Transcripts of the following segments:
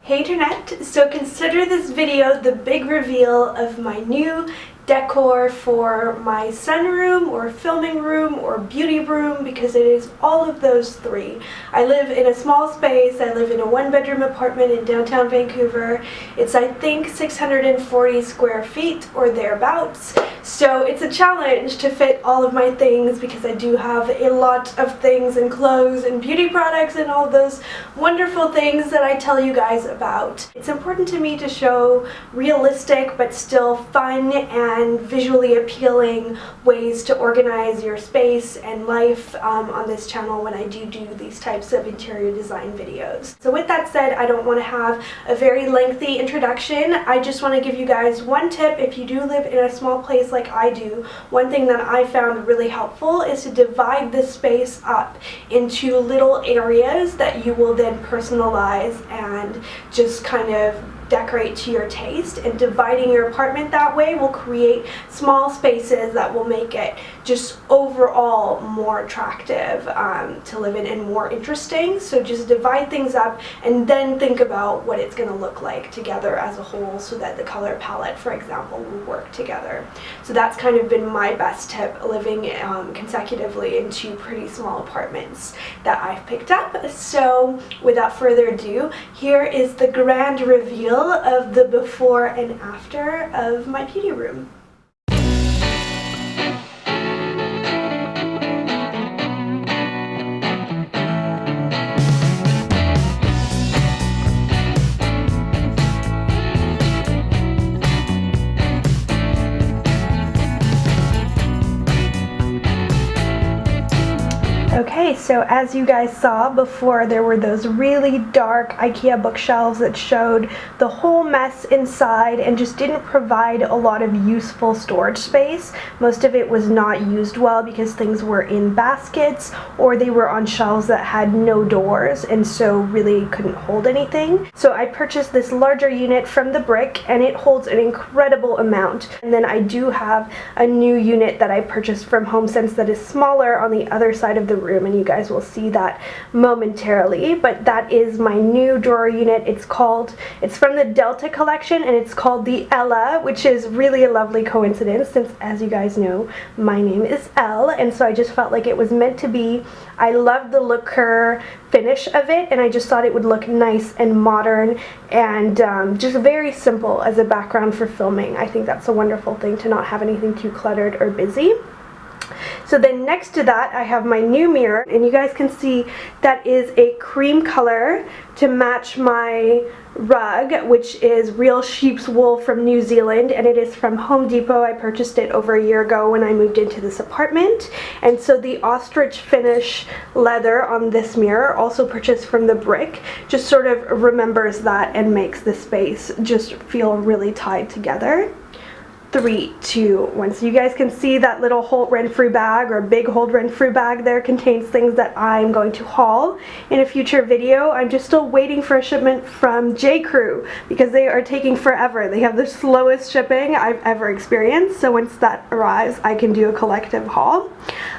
Hey Internet! So consider this video the big reveal of my new decor for my sunroom or filming room or beauty room, because it is all of those three. I live in a small space. I live in a one-bedroom apartment in downtown Vancouver. It's, I think, 640 square feet or thereabouts. So it's a challenge to fit all of my things, because I do have a lot of things and clothes and beauty products and all those wonderful things that I tell you guys about. It's important to me to show realistic but still fun and visually appealing ways to organize your space and life on this channel when I do these types of interior design videos. So with that said, I don't want to have a very lengthy introduction. I just want to give you guys one tip. If you do live in a small place like I do, one thing that I found really helpful is to divide this space up into little areas that you will then personalize and just kind of decorate to your taste. And dividing your apartment that way will create small spaces that will make it just overall more attractive to live in and more interesting. So just divide things up and then think about what it's going to look like together as a whole, so that the color palette, for example, will work together. So that's kind of been my best tip, living consecutively in two pretty small apartments that I've picked up. So without further ado, here is the grand reveal of the before and after of my beauty room. Okay, so as you guys saw before, there were those really dark IKEA bookshelves that showed the whole mess inside and just didn't provide a lot of useful storage space. Most of it was not used well because things were in baskets or they were on shelves that had no doors and so really couldn't hold anything. So I purchased this larger unit from the Brick, and it holds an incredible amount. And then I do have a new unit that I purchased from HomeSense that is smaller on the other side of the room, and you guys will see that momentarily. But that is my new drawer unit. It's from the Delta collection, and it's called the Elle, which is really a lovely coincidence since, as you guys know, my name is Elle, and so I just felt like it was meant to be. I love the lacquer finish of it, and I just thought it would look nice and modern and just very simple as a background for filming. I think that's a wonderful thing, to not have anything too cluttered or busy. So then next to that, I have my new mirror, and you guys can see that is a cream color to match my rug, which is real sheep's wool from New Zealand, and it is from Home Depot. I purchased it over a year ago when I moved into this apartment. And so the ostrich finish leather on this mirror, also purchased from the Brick, just sort of remembers that and makes the space just feel really tied together. 3, 2, 1. So you guys can see that little Holt Renfrew bag, or big Holt Renfrew bag there, contains things that I'm going to haul in a future video. I'm just still waiting for a shipment from J.Crew because they are taking forever. They have the slowest shipping I've ever experienced. So once that arrives, I can do a collective haul.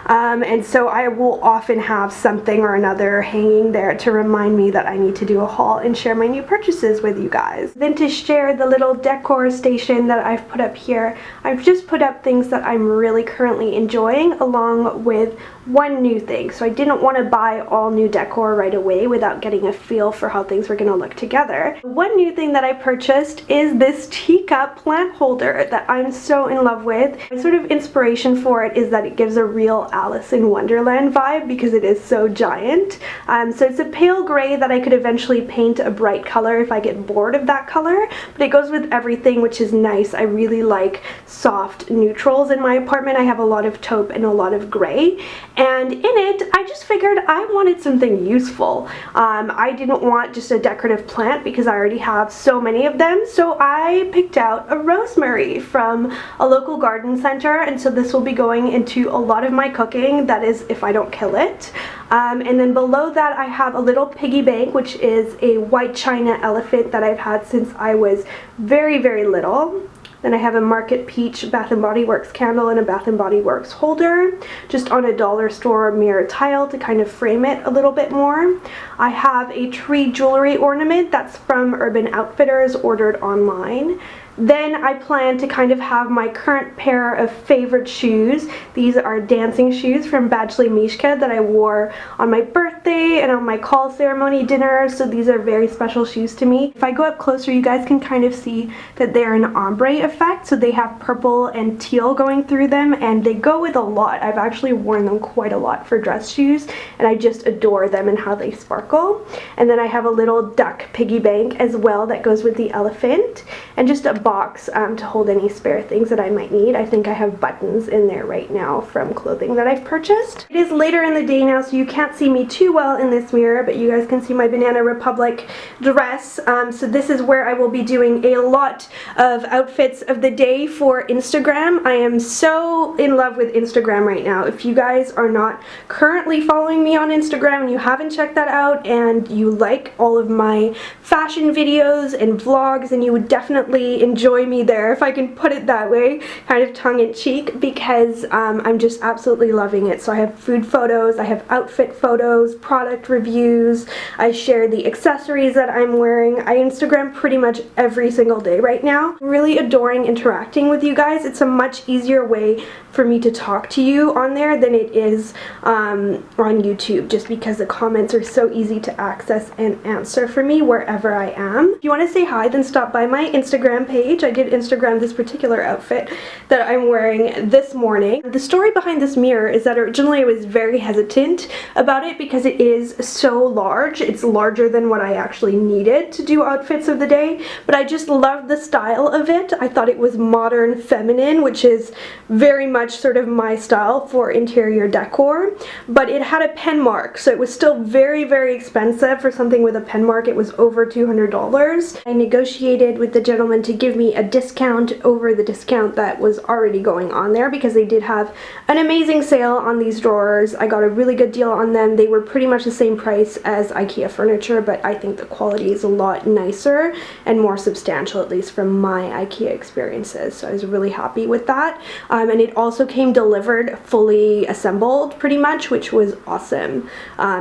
And so I will often have something or another hanging there to remind me that I need to do a haul and share my new purchases with you guys. Vintage Share, the little decor station that I've put up here, I've just put up things that I'm really currently enjoying, along with one new thing. So I didn't want to buy all new decor right away without getting a feel for how things were going to look together. One new thing that I purchased is this teacup plant holder that I'm so in love with. My sort of inspiration for it is that it gives a real Alice in Wonderland vibe because it is so giant. So it's a pale gray that I could eventually paint a bright color if I get bored of that color, but it goes with everything, which is nice. I really like soft neutrals in my apartment. I have a lot of taupe and a lot of gray, and in it I just figured I wanted something useful. I didn't want just a decorative plant because I already have so many of them, so I picked out a rosemary from a local garden center, and so this will be going into a lot of my cooking, that is if I don't kill it. And then below that I have a little piggy bank, which is a white china elephant that I've had since I was very, very little. Then I have a Market Peach Bath & Body Works candle and a Bath & Body Works holder, just on a dollar store mirror tile to kind of frame it a little bit more. I have a tree jewelry ornament that's from Urban Outfitters, ordered online. Then I plan to kind of have my current pair of favorite shoes. These are dancing shoes from Badgley Mischka that I wore on my birthday and on my call ceremony dinner, so these are very special shoes to me. If I go up closer, you guys can kind of see that they're an ombre effect, so they have purple and teal going through them, and they go with a lot. I've actually worn them quite a lot for dress shoes, and I just adore them and how they sparkle. And then I have a little duck piggy bank as well that goes with the elephant, and just a box to hold any spare things that I might need. I think I have buttons in there right now from clothing that I've purchased. It is later in the day now, so you can't see me too well in this mirror, but you guys can see my Banana Republic dress. So this is where I will be doing a lot of outfits of the day for Instagram. I am so in love with Instagram right now. If you guys are not currently following me on Instagram and you haven't checked that out and you like all of my fashion videos and vlogs, then you would definitely enjoy me there, if I can put it that way, kind of tongue-in-cheek, because I'm just absolutely loving it. So I have food photos, I have outfit photos, product reviews, I share the accessories that I'm wearing. I Instagram pretty much every single day right now. I'm really adoring interacting with you guys. It's a much easier way for me to talk to you on there than it is on YouTube, just because the comments are so easy to access and answer for me wherever I am. If you want to say hi, then stop by my Instagram page. I did Instagram this particular outfit that I'm wearing this morning. The story behind this mirror is that originally I was very hesitant about it because it is so large. It's larger than what I actually needed to do outfits of the day, but I just loved the style of it. I thought it was modern feminine, which is very much sort of my style for interior decor, but it had a pen mark, so it was still very, very expensive for something with a pen mark. It was over $200. I negotiated with the gentleman to give me a discount over the discount that was already going on there, because they did have an amazing sale on these drawers. I got a really good deal on them. They were pretty much the same price as IKEA furniture, but I think the quality is a lot nicer and more substantial, at least from my IKEA experiences, so I was really happy with that. And it also came delivered fully assembled pretty much, which was awesome,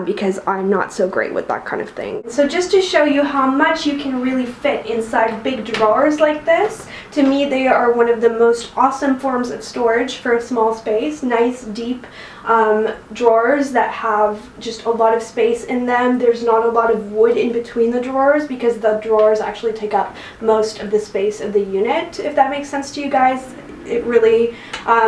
because I'm not so great with that kind of thing. So just to show you how much you can really fit inside big drawers like this, to me they are one of the most awesome forms of storage for a small space. Nice deep drawers that have just a lot of space in them. There's not a lot of wood in between the drawers because the drawers actually take up most of the space of the unit, if that makes sense to you guys. It really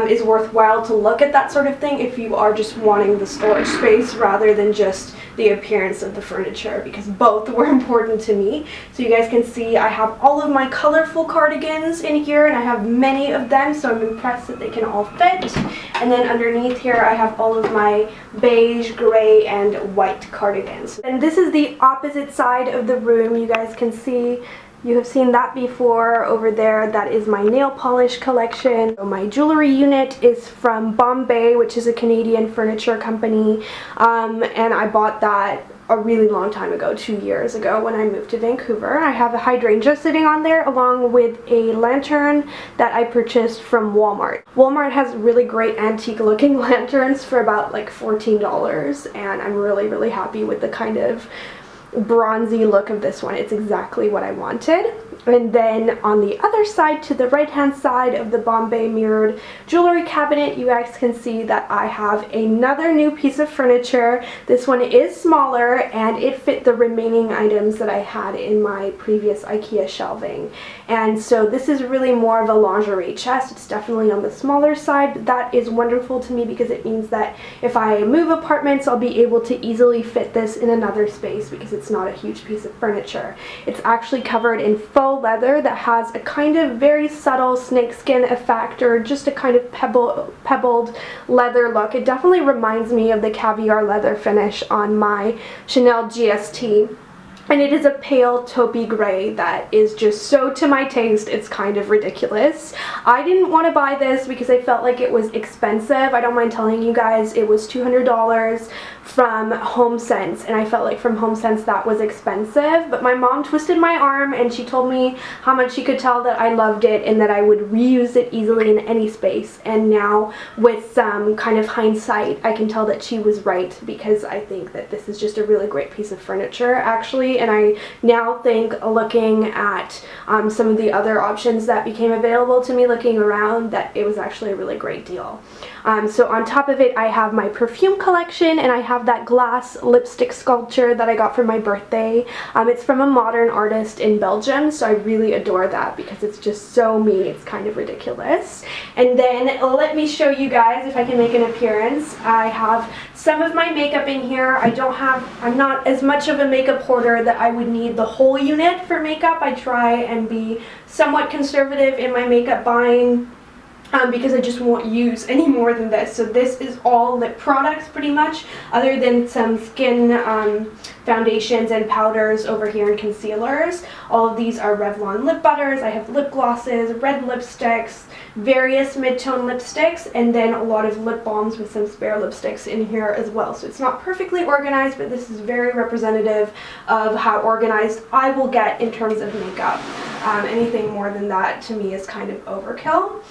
is worthwhile to look at that sort of thing if you are just wanting the storage space rather than just the appearance of the furniture, because both were important to me. So you guys can see I have all of my colorful cardigans in here, and I have many of them, so I'm impressed that they can all fit. And then underneath here I have all of my beige, gray, and white cardigans. And this is the opposite side of the room. You guys can see, you have seen that before over there. That is my nail polish collection. So my jewelry unit is from Bombay, which is a Canadian furniture company, and I bought that a really long time ago, 2 years ago when I moved to Vancouver. I have a hydrangea sitting on there along with a lantern that I purchased from Walmart. Walmart has really great antique looking lanterns for about like $14, and I'm really, really happy with the kind of bronzy look of this one. It's exactly what I wanted. And then on the other side, to the right hand side of the Bombay mirrored jewelry cabinet, you guys can see that I have another new piece of furniture. This one is smaller and it fit the remaining items that I had in my previous IKEA shelving. And so this is really more of a lingerie chest. It's definitely on the smaller side, but that is wonderful to me because it means that if I move apartments, I'll be able to easily fit this in another space because it's not a huge piece of furniture. It's actually covered in faux leather that has a kind of very subtle snakeskin effect, or just a kind of pebbled leather look. It definitely reminds me of the caviar leather finish on my Chanel GST. And it is a pale taupey gray that is just so to my taste, it's kind of ridiculous. I didn't want to buy this because I felt like it was expensive. I don't mind telling you guys it was $200 from HomeSense, and I felt like from HomeSense that was expensive, but my mom twisted my arm and she told me how much she could tell that I loved it and that I would reuse it easily in any space. And now with some kind of hindsight, I can tell that she was right, because I think that this is just a really great piece of furniture actually, and I now think, looking at some of the other options that became available to me looking around, that it was actually a really great deal. So on top of it, I have my perfume collection, and I have that glass lipstick sculpture that I got for my birthday. It's from a modern artist in Belgium, so I really adore that because it's just so me. It's kind of ridiculous. And then let me show you guys, if I can make an appearance, I have some of my makeup in here. I'm not as much of a makeup hoarder that I would need the whole unit for makeup. I try and be somewhat conservative in my makeup buying, because I just won't use any more than this. So this is all lip products pretty much, other than some skin foundations and powders over here and concealers. All of these are Revlon lip butters. I have lip glosses, red lipsticks, various mid-tone lipsticks, and then a lot of lip balms with some spare lipsticks in here as well. So it's not perfectly organized, but this is very representative of how organized I will get in terms of makeup. Anything more than that to me is kind of overkill.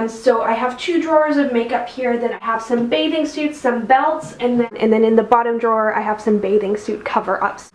So I have 2 drawers of makeup here. Then I have some bathing suits, some belts, and then in the bottom drawer I have some bathing suit cover-ups.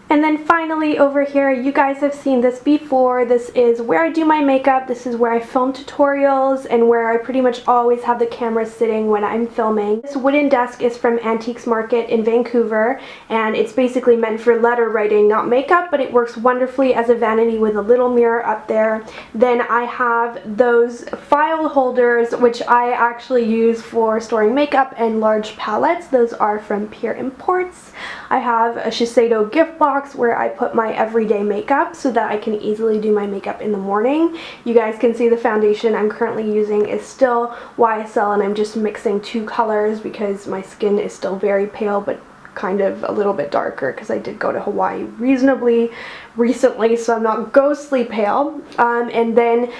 And then finally over here, you guys have seen this before. This is where I do my makeup. This is where I film tutorials and where I pretty much always have the camera sitting when I'm filming. This wooden desk is from Antiques Market in Vancouver, and it's basically meant for letter writing, not makeup, but it works wonderfully as a vanity with a little mirror up there. Then I have those file holders, which I actually use for storing makeup and large palettes. Those are from Pure Imports. I have a Shiseido gift box where I put my everyday makeup so that I can easily do my makeup in the morning. You guys can see the foundation I'm currently using is still YSL, and I'm just mixing 2 colors because my skin is still very pale but kind of a little bit darker because I did go to Hawaii reasonably recently, so I'm not ghostly pale. And then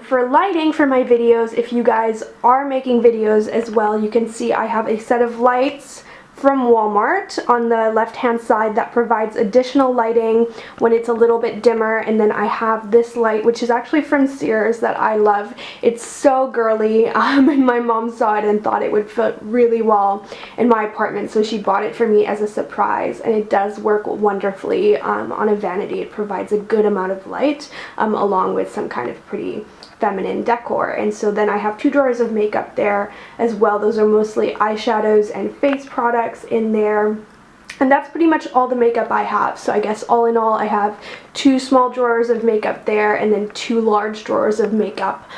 for lighting for my videos, if you guys are making videos as well, you can see I have a set of lights from Walmart on the left hand side that provides additional lighting when it's a little bit dimmer. And then I have this light, which is actually from Sears, that I love. It's so girly, and my mom saw it and thought it would fit really well in my apartment, so she bought it for me as a surprise, and it does work wonderfully on a vanity. It provides a good amount of light along with some kind of pretty feminine decor. And so then I have 2 drawers of makeup there as well. Those are mostly eyeshadows and face products in there. And that's pretty much all the makeup I have. So I guess all in all, I have 2 small drawers of makeup there, and then 2 large drawers of makeup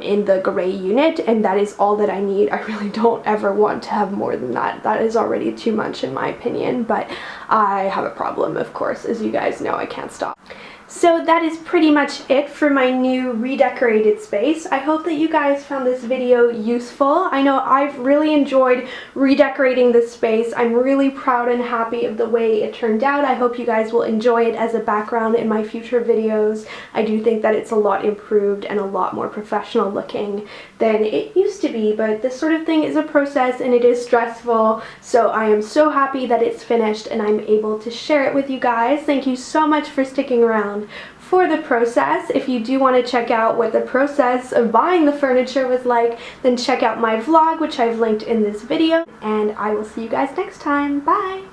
in the gray unit, and that is all that I need. I really don't ever want to have more than that. That is already too much in my opinion, but I have a problem, of course. As you guys know, I can't stop. So that is pretty much it for my new redecorated space. I hope that you guys found this video useful. I know I've really enjoyed redecorating this space. I'm really proud and happy of the way it turned out. I hope you guys will enjoy it as a background in my future videos. I do think that it's a lot improved and a lot more professional looking than it used to be, but this sort of thing is a process and it is stressful. So I am so happy that it's finished and I'm able to share it with you guys. Thank you so much for sticking around for the process. If you do want to check out what the process of buying the furniture was like, then check out my vlog, which I've linked in this video, and I will see you guys next time. Bye!